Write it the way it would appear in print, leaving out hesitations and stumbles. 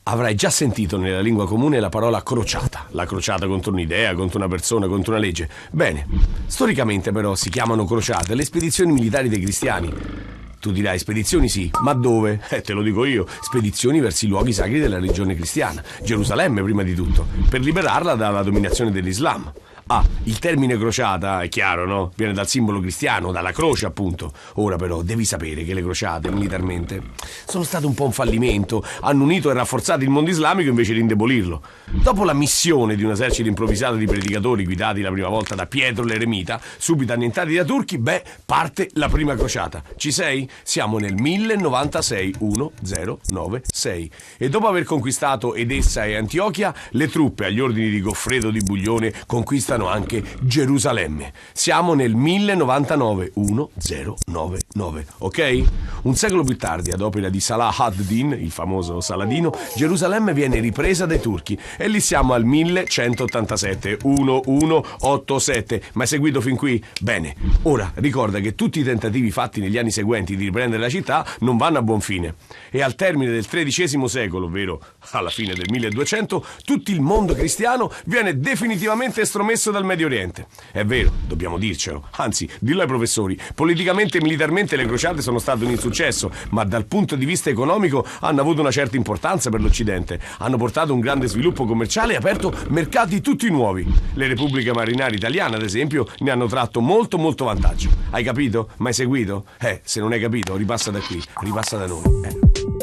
Avrai già sentito nella lingua comune la parola crociata. La crociata contro un'idea, contro una persona, contro una legge. Bene, storicamente però si chiamano crociate le spedizioni militari dei cristiani. Tu dirai, spedizioni sì, ma dove? Te lo dico io, spedizioni verso i luoghi sacri della religione cristiana. Gerusalemme prima di tutto, per liberarla dalla dominazione dell'Islam. Ah, il termine crociata è chiaro, no? Viene dal simbolo cristiano, dalla croce appunto. Ora però devi sapere che le crociate militarmente sono state un po' un fallimento. Hanno unito e rafforzato il mondo islamico invece di indebolirlo. Dopo la missione di un esercito improvvisato di predicatori guidati la prima volta da Pietro l'Eremita, subito annientati da turchi, parte la prima crociata. Ci sei? Siamo nel 1096, 1096. E dopo aver conquistato Edessa e Antiochia, le truppe agli ordini di Goffredo di Buglione conquistano anche Gerusalemme. Siamo nel 1099, 1099, ok? Un secolo più tardi, ad opera di Salah ad-Din, il famoso Saladino, Gerusalemme viene ripresa dai turchi e lì siamo al 1187, 1187. Ma hai seguito fin qui? Bene, ora ricorda che tutti i tentativi fatti negli anni seguenti di riprendere la città non vanno a buon fine e al termine del XIII secolo, ovvero alla fine del 1200, tutto il mondo cristiano viene definitivamente estromesso dal Medio Oriente. È vero, dobbiamo dircelo, anzi, dillo ai professori, politicamente e militarmente le crociate sono state un insuccesso, ma dal punto di vista economico hanno avuto una certa importanza per l'Occidente, hanno portato un grande sviluppo commerciale e aperto mercati tutti nuovi. Le repubbliche marinare italiane, ad esempio, ne hanno tratto molto vantaggio. Hai capito? Mai seguito? Se non hai capito, ripassa da qui, ripassa da noi.